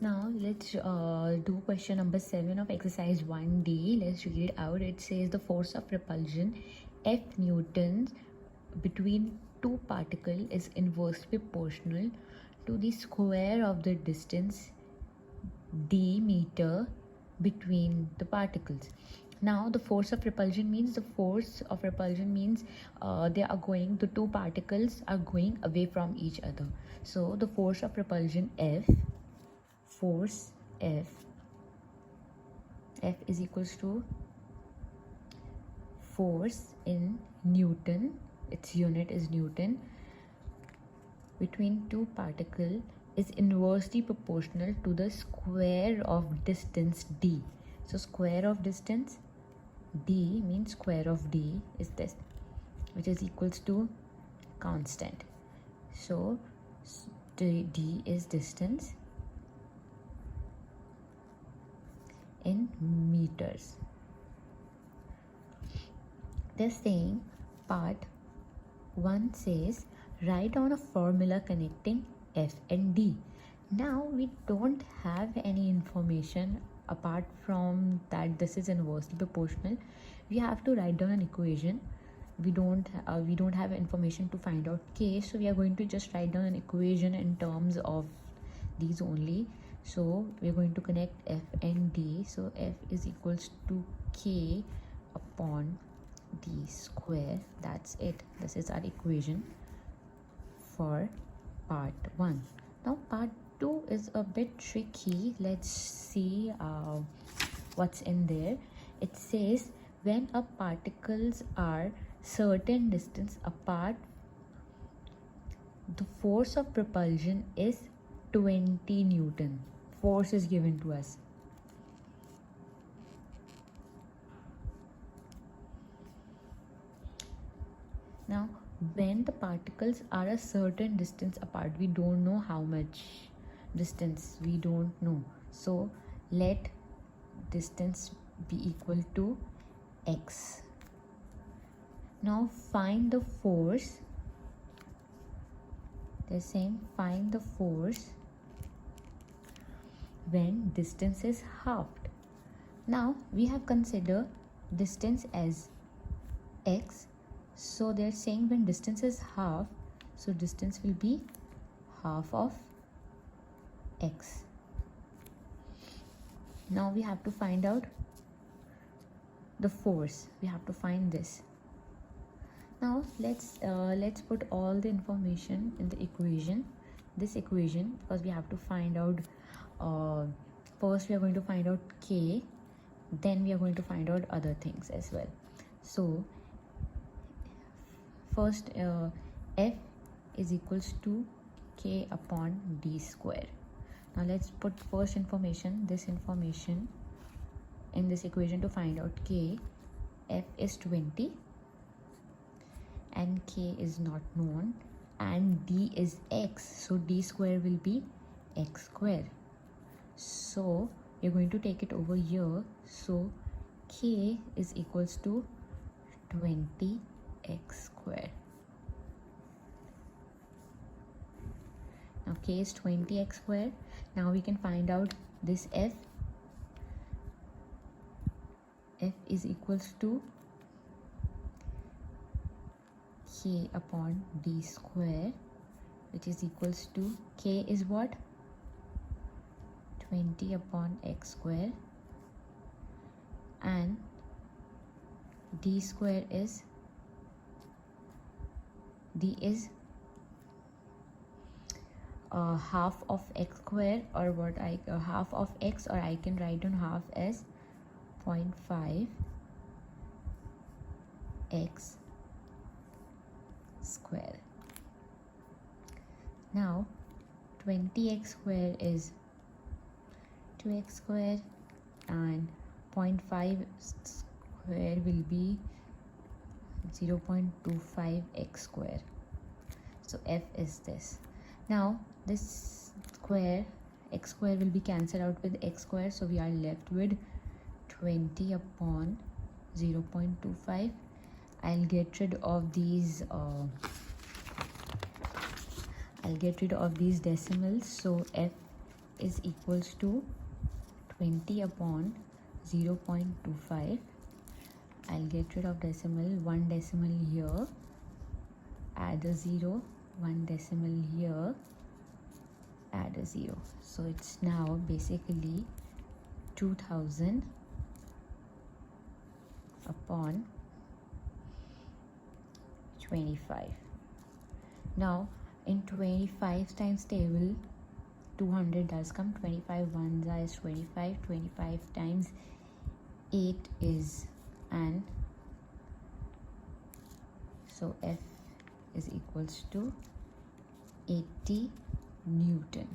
Now let's do question number 7 of exercise 1D. Let's read it out. It says the force of repulsion F newtons between two particles is inversely proportional to the square of the distance d meter between the particles. Now the force of repulsion means the two particles are going away from each other. So the force of repulsion F is equals to force in Newton, its unit is Newton, between two particles is inversely proportional to the square of distance d. So square of distance d means square of d is this, which is equals to constant. So d is distance in meters. They're saying part 1 says write down a formula connecting F and D. Now we don't have any information apart from that this is inversely proportional. We have to write down an equation. We don't have information to find out K, so we are going to just write down an equation in terms of these only. So we're going to connect F and D. So F is equals to K upon D square. That's it. This is our equation for part 1. Now part 2 is a bit tricky. Let's see what's in there. It says when a particles are certain distance apart, the force of propulsion is 20 Newton. Force is given to us. Now when the particles are a certain distance apart, we don't know how much distance, we don't know. So let distance be equal to x. Now find the force. They're saying find the force when distance is halved. Now we have considered distance as x, so they're saying when distance is half, so distance will be half of x. Now we have to find out the force. We have to find this. Now let's put all the information in the equation, this equation, because we have to find out first we are going to find out K, then we are going to find out other things as well. So first F is equals to K upon D square. Now let's put first information, this information in this equation to find out K. F is 20 and K is not known, and D is x, so D square will be x square. So we're going to take it over here. So K is equals to 20x square. Now K is 20x square. Now we can find out this F. F is equals to K upon D square, which is equals to K is what? 20 upon x square, and D square is, D is half of x square, or what half of x, or I can write down half as 0.5 x square. Now 20x square is 2x square, and 0.5 square will be 0.25x square. So F is this. Now this square, x square, will be cancelled out with x square, so we are left with 20 upon 0.25. I'll get rid of these decimals, so F is equals to 20 upon 0.25. I'll get rid of decimal, 1 decimal here, add a 0, 1 decimal here, add a 0. So it's now basically 2000 upon 25. Now in 25 times table, 200 does come. 25 ones are is 25. 25 times 8 is an, so F is equals to 80 Newton.